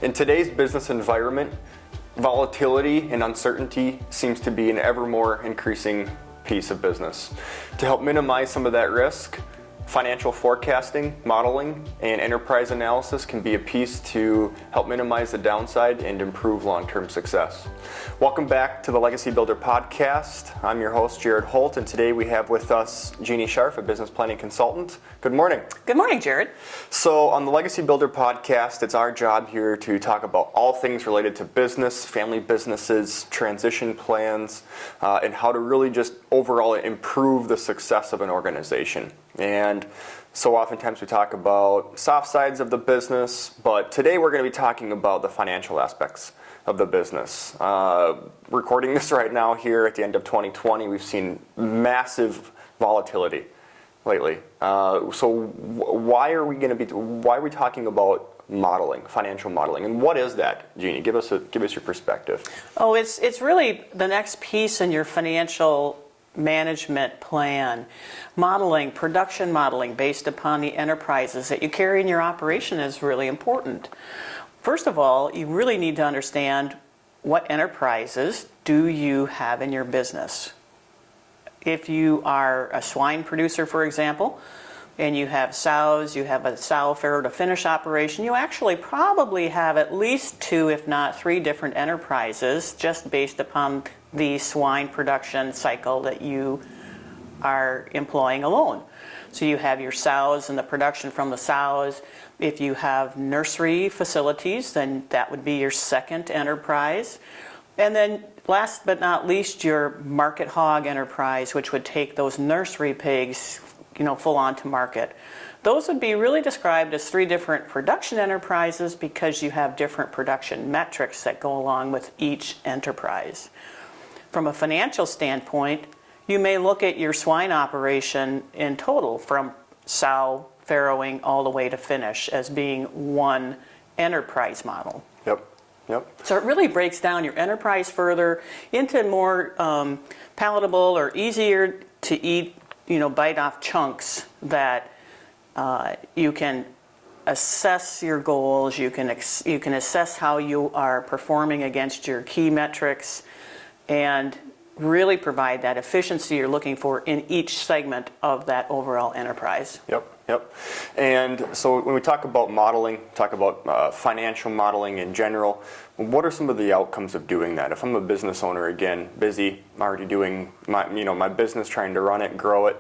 In today's business environment, volatility and uncertainty seems to be an ever more increasing piece of business. To help minimize some of that risk, financial forecasting, modeling, and enterprise analysis can be a piece to help minimize the downside and improve long-term success. Welcome back to the Legacy Builder Podcast. I'm your host, Jared Holt, and today we have with us Jeanne Scharf, a business planning consultant. Good morning. Good morning, Jared. So on the Legacy Builder Podcast, it's our job here to talk about all things related to business, family businesses, transition plans, and how to really just overall improve the success of an organization. And so oftentimes we talk about soft sides of the business, but today we're going to be talking about the financial aspects of the business. Recording this right now here at the end of 2020, we've seen massive volatility lately. So why are we talking about modeling, financial modeling, and what is that, Jeanne? Give us your perspective. Oh, it's really the next piece in your financial management plan. Modeling, production modeling based upon the enterprises that you carry in your operation is really important. First of all, you really need to understand what enterprises do you have in your business. If you are a swine producer, for example, and you have sows, you have a sow farrow to finish operation, you actually probably have at least 2, if not 3 different enterprises just based upon the swine production cycle that you are employing alone. So you have your sows and the production from the sows. If you have nursery facilities, then that would be your second enterprise. And then last but not least, your market hog enterprise, which would take those nursery pigs, full on to market. Those would be really described as 3 different production enterprises because you have different production metrics that go along with each enterprise. From a financial standpoint, you may look at your swine operation in total from sow farrowing all the way to finish as being one enterprise model. Yep. So it really breaks down your enterprise further into more palatable or easier to eat, bite off chunks that you can assess your goals. You can assess how you are performing against your key metrics, and really provide that efficiency you're looking for in each segment of that overall enterprise. Yep. And so when we talk about modeling, talk about financial modeling in general, what are some of the outcomes of doing that? If I'm a business owner, again, busy, already doing my business, trying to run it, grow it,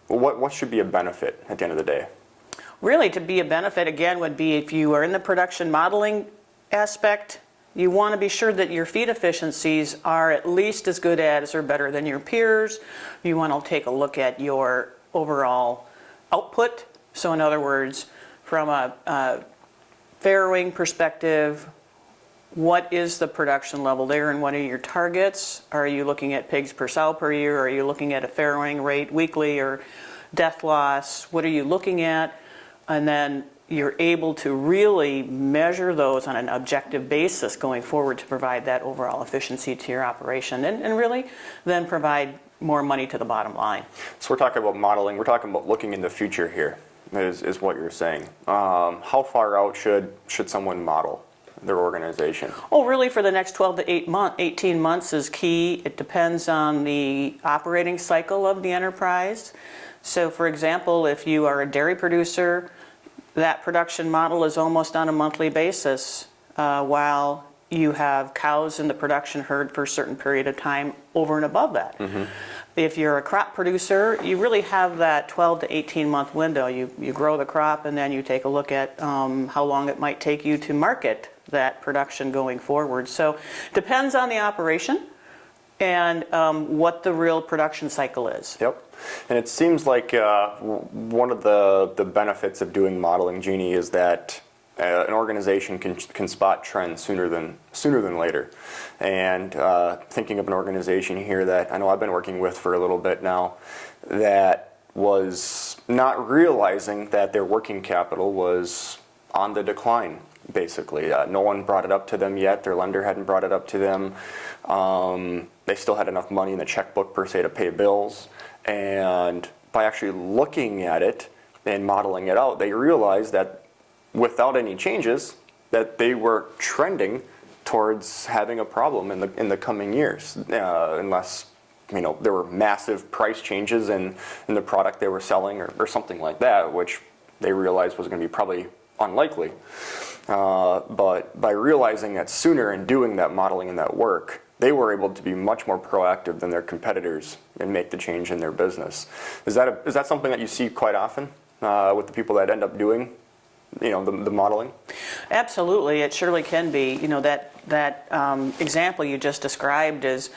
what should be a benefit at the end of the day? Really, to be a benefit, again, would be if you are in the production modeling aspect, you want to be sure that your feed efficiencies are at least as good as or better than your peers. You want to take a look at your overall output. So in other words, from a farrowing perspective, what is the production level there and what are your targets? Are you looking at pigs per sow per year? Are you looking at a farrowing rate weekly or death loss? What are you looking at? And then you're able to really measure those on an objective basis going forward to provide that overall efficiency to your operation and really then provide more money to the bottom line. So we're talking about modeling, we're talking about looking in the future here, is what you're saying. How far out should someone model their organization? Oh, really for the next 12 to 18 months is key. It depends on the operating cycle of the enterprise. So for example, if you are a dairy producer, that production model is almost on a monthly basis, while you have cows in the production herd for a certain period of time over and above that. Mm-hmm. If you're a crop producer, you really have that 12 to 18 month window. You grow the crop and then you take a look at how long it might take you to market that production going forward. So depends on the operation and what the real production cycle is. Yep. And it seems like one of the benefits of doing modeling, Jeanne, is that an organization can spot trends sooner than later. And thinking of an organization here that I know I've been working with for a little bit now, that was not realizing that their working capital was on the decline, basically. No one brought it up to them yet. Their lender hadn't brought it up to them. They still had enough money in the checkbook per se to pay bills. And by actually looking at it and modeling it out, they realized that without any changes, that they were trending towards having a problem in the coming years, unless there were massive price changes in the product they were selling or something like that, which they realized was going to be probably unlikely. But by realizing that sooner and doing that modeling and that work, they were able to be much more proactive than their competitors and make the change in their business. Is that something that you see quite often with the people that end up doing the modeling? Absolutely, it surely can be. That example you just described is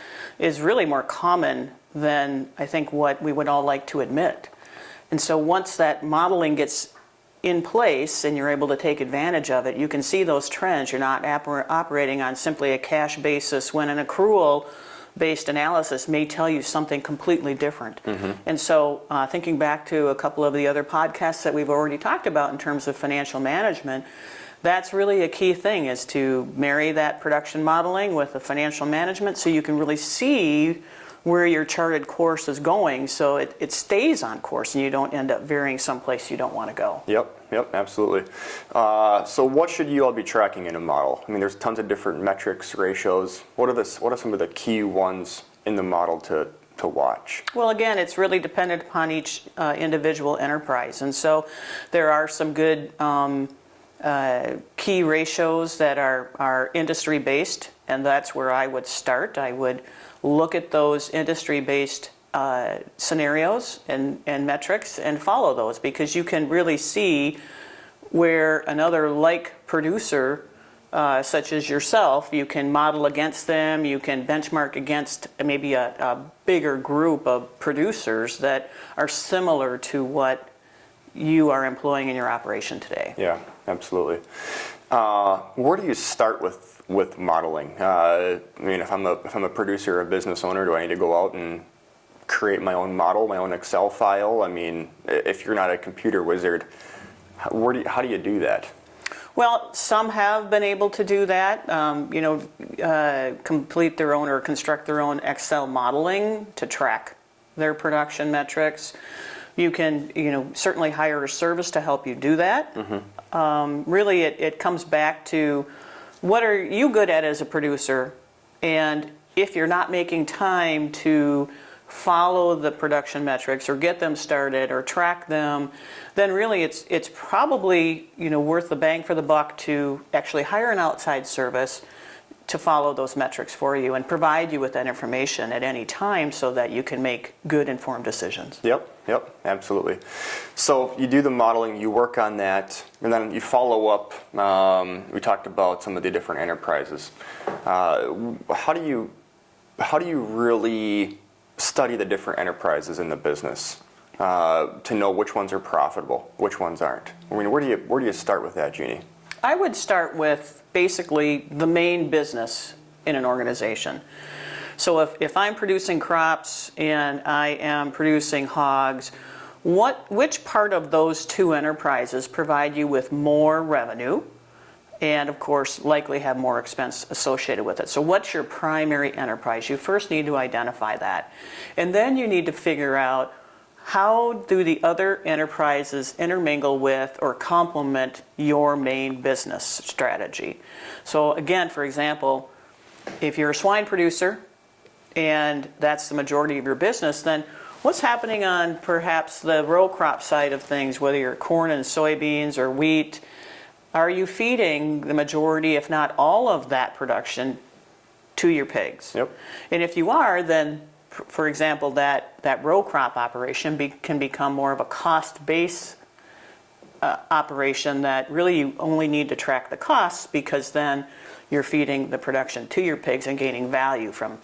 really more common than I think what we would all like to admit. And so once that modeling gets in place and you're able to take advantage of it, you can see those trends. You're not operating on simply a cash basis when an accrual-based analysis may tell you something completely different. Mm-hmm. And so thinking back to a couple of the other podcasts that we've already talked about in terms of financial management, that's really a key thing, is to marry that production modeling with the financial management so you can really see where your charted course is going, so it stays on course and you don't end up veering someplace you don't want to go. Yep, absolutely. So what should you all be tracking in a model? I mean, there's tons of different metrics, ratios. What are some of the key ones in the model to watch? Well, again, it's really dependent upon each individual enterprise, and so there are some good key ratios that are industry-based, and that's where I would start. I would look at those industry-based scenarios and metrics and follow those, because you can really see where another like producer, such as yourself, you can model against them, you can benchmark against maybe a bigger group of producers that are similar to what you are employing in your operation today. Yeah, absolutely. Where do you start with modeling? I mean, if I'm a producer or a business owner, do I need to go out and create my own model, my own Excel file? I mean, if you're not a computer wizard, how do you do that? Well, some have been able to do that, complete their own or construct their own Excel modeling to track their production metrics. You can, certainly hire a service to help you do that. Mm-hmm. Really, it comes back to what are you good at as a producer, and if you're not making time to follow the production metrics or get them started or track them, then really it's probably worth the bang for the buck to actually hire an outside service to follow those metrics for you and provide you with that information at any time so that you can make good informed decisions. Yep, absolutely. So you do the modeling, you work on that, and then you follow up. We talked about some of the different enterprises. How do you really study the different enterprises in the business to know which ones are profitable, which ones aren't? I mean, where do you start with that, Jeannie? I would start with basically the main business in an organization. So if I'm producing crops and I am producing hogs, which part of those two enterprises provide you with more revenue and, of course, likely have more expense associated with it? So what's your primary enterprise? You first need to identify that. And then you need to figure out, how do the other enterprises intermingle with or complement your main business strategy? So again, for example, if you're a swine producer and that's the majority of your business, then what's happening on perhaps the row crop side of things, whether you're corn and soybeans or wheat? Are you feeding the majority, if not all of that production to your pigs? Yep. And if you are, then for example, that row crop operation can become more of a cost-based operation that really you only need to track the costs, because then you're feeding the production to your pigs and gaining value from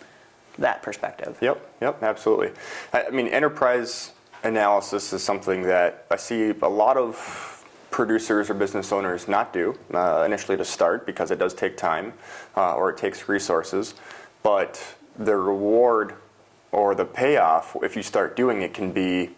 that perspective. Yep, absolutely. I mean, enterprise analysis is something that I see a lot of producers or business owners not do initially to start, because it does take time or it takes resources, but the reward or the payoff, if you start doing it, can be,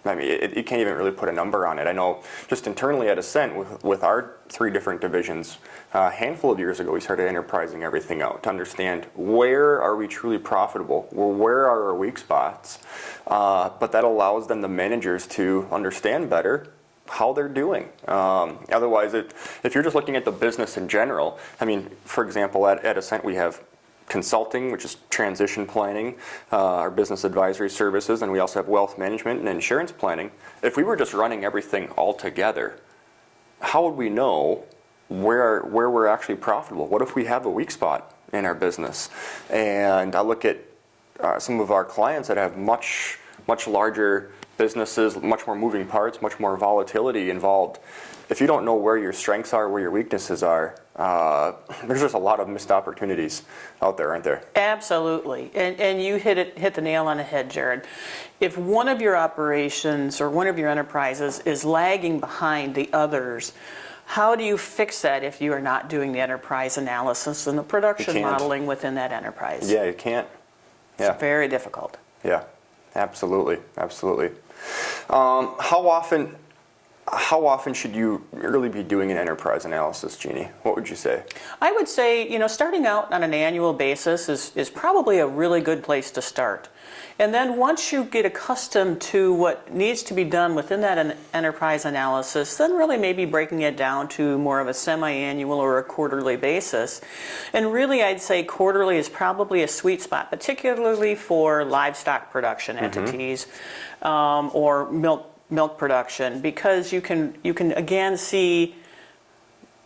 I mean, you can't even really put a number on it. I know just internally at Ascent, with our 3 different divisions, a handful of years ago, we started enterprising everything out to understand where are we truly profitable, where are our weak spots, but that allows then the managers to understand better how they're doing. Otherwise, if you're just looking at the business in general, I mean, for example, at Ascent we have consulting, which is transition planning, our business advisory services, and we also have wealth management and insurance planning. If we were just running everything all together, how would we know where we're actually profitable? What if we have a weak spot in our business? And I look at some of our clients that have much larger businesses, much more moving parts, much more volatility involved. If you don't know where your strengths are, where your weaknesses are, there's just a lot of missed opportunities out there, aren't there? Absolutely, and you hit the nail on the head, Jared. If one of your operations or one of your enterprises is lagging behind the others, how do you fix that if you are not doing the enterprise analysis and the production modeling within that enterprise? Yeah, you can't. Yeah. It's very difficult. Yeah, absolutely. How often should you really be doing an enterprise analysis, Jeannie? What would you say? I would say, starting out on an annual basis is probably a really good place to start. And then once you get accustomed to what needs to be done within that enterprise analysis, then really maybe breaking it down to more of a semi-annual or a quarterly basis. And really I'd say quarterly is probably a sweet spot, particularly for livestock production entities or milk production, because you can again see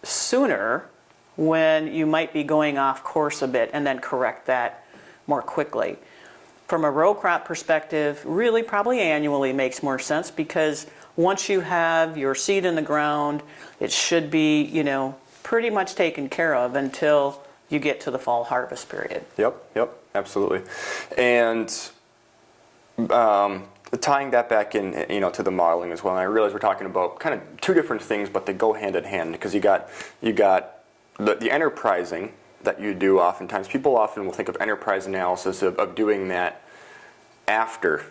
sooner when you might be going off course a bit and then correct that more quickly. From a row crop perspective, really probably annually makes more sense, because once you have your seed in the ground, it should be, pretty much taken care of until you get to the fall harvest period. Yep, absolutely. And tying that back in, to the modeling as well. And I realize we're talking about kind of two different things, but they go hand in hand, because you got the enterprising that you do. Oftentimes, people often will think of enterprise analysis of doing that after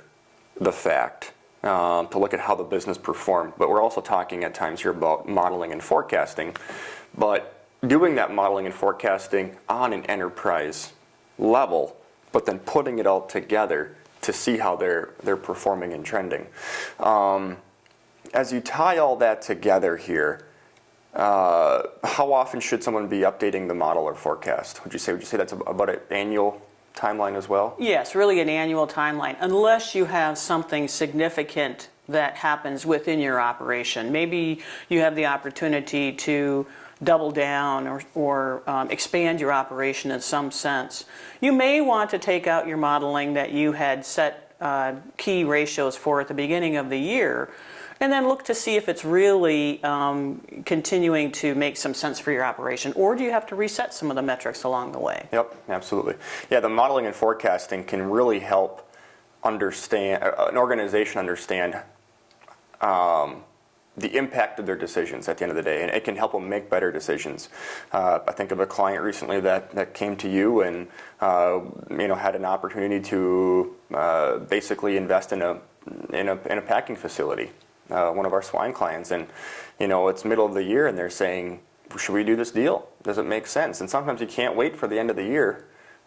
the fact to look at how the business performed. But we're also talking at times here about modeling and forecasting. But doing that modeling and forecasting on an enterprise level, but then putting it all together to see how they're performing and trending. As you tie all that together here, how often should someone be updating the model or forecast? Would you say that's about an annual timeline as well? Yes, really an annual timeline, unless you have something significant that happens within your operation. Maybe you have the opportunity to double down or expand your operation in some sense. You may want to take out your modeling that you had set key ratios for at the beginning of the year, and then look to see if it's really continuing to make some sense for your operation, or do you have to reset some of the metrics along the way? Yep, absolutely. Yeah, the modeling and forecasting can really help an organization understand the impact of their decisions at the end of the day, and it can help them make better decisions. I think of a client recently that came to you and had an opportunity to basically invest in a packing facility. One of our swine clients, and it's middle of the year, and they're saying, should we do this deal? Does it make sense? And sometimes you can't wait for the end of the year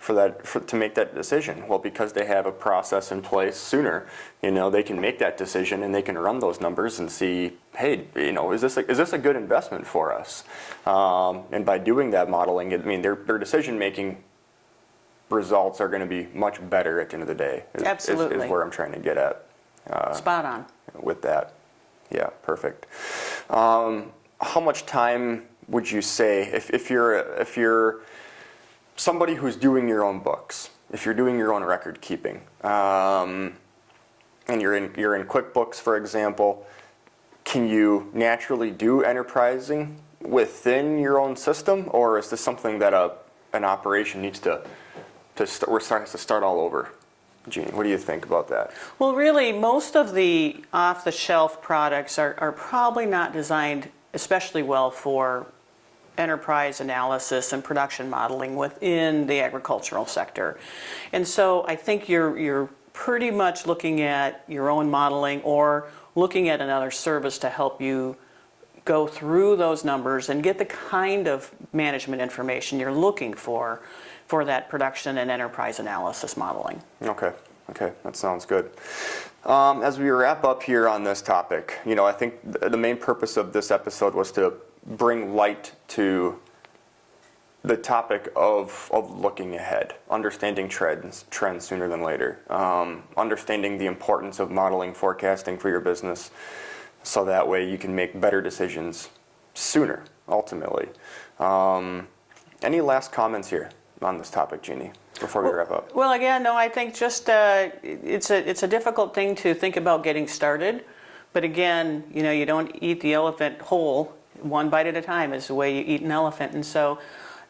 to make that decision. Well, because they have a process in place sooner, they can make that decision and they can run those numbers and see, hey, is this a good investment for us? And by doing that modeling, their decision making results are going to be much better at the end of the day. Absolutely, is where I'm trying to get at. Spot on with that. Yeah, perfect. How much time would you say, if you're somebody who's doing your own books, if you're doing your own record keeping, and you're in QuickBooks, for example, can you naturally do enterprising within your own system, or is this something that an operation needs to start all over? Jeannie, what do you think about that? Well, really, most of the off-the-shelf products are probably not designed especially well for enterprise analysis and production modeling within the agricultural sector. And so I think you're pretty much looking at your own modeling or looking at another service to help you go through those numbers and get the kind of management information you're looking for that production and enterprise analysis modeling. Okay. Okay, that sounds good. As we wrap up here on this topic, I think the main purpose of this episode was to bring light to the topic of looking ahead, understanding trends sooner than later, understanding the importance of modeling forecasting for your business, so that way you can make better decisions sooner, ultimately. Any last comments here on this topic, Jeannie, before we wrap up? Well, again, no, I think just it's a difficult thing to think about getting started. But again, you don't eat the elephant whole. One bite at a time is the way you eat an elephant. And so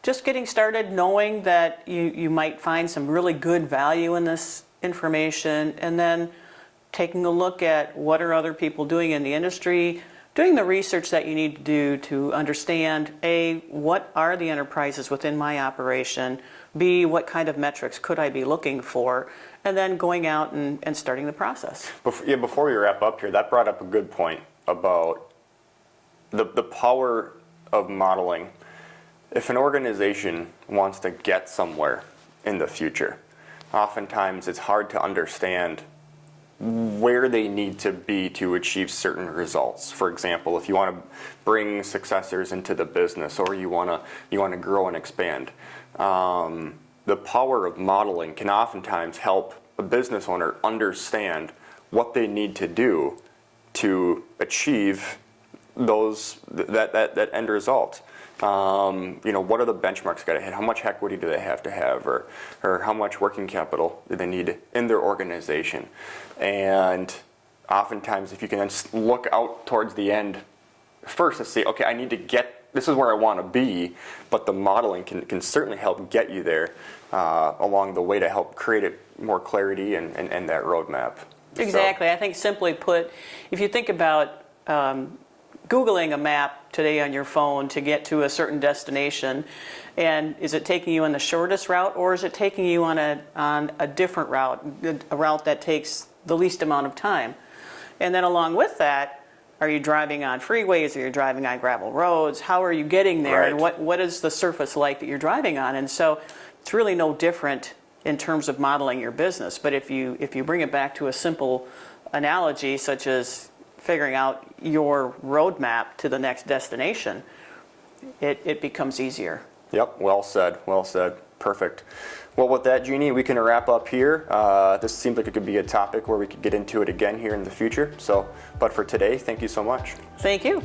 just getting started, knowing that you might find some really good value in this information, and then taking a look at what are other people doing in the industry, doing the research that you need to do to understand, A, what are the enterprises within my operation, B, what kind of metrics could I be looking for, and then going out and starting the process. Before we wrap up here, that brought up a good point about the power of modeling. If an organization wants to get somewhere in the future, oftentimes it's hard to understand where they need to be to achieve certain results. For example, if you want to bring successors into the business, or you want to grow and expand, the power of modeling can oftentimes help a business owner understand what they need to do to achieve that end result. What are the benchmarks got to hit? How much equity do they have to have, or how much working capital do they need in their organization? And oftentimes, if you can then look out towards the end first and say, okay, I need to this is where I want to be, but the modeling can certainly help get you there along the way to help create it more clarity and that roadmap. Exactly. I think simply put, if you think about Googling a map today on your phone to get to a certain destination, and is it taking you on the shortest route, or is it taking you on a different route, a route that takes the least amount of time? And then along with that, are you driving on freeways, or you're driving on gravel roads? How are you getting there? Right. And what is the surface like that you're driving on? And so it's really no different in terms of modeling your business. But if you bring it back to a simple analogy, such as figuring out your roadmap to the next destination, it becomes easier. Yep, well said, well said. Perfect. Well, with that, Jeannie, we can wrap up here. This seems like it could be a topic where we could get into it again here in the future. But for today, thank you so much. Thank you.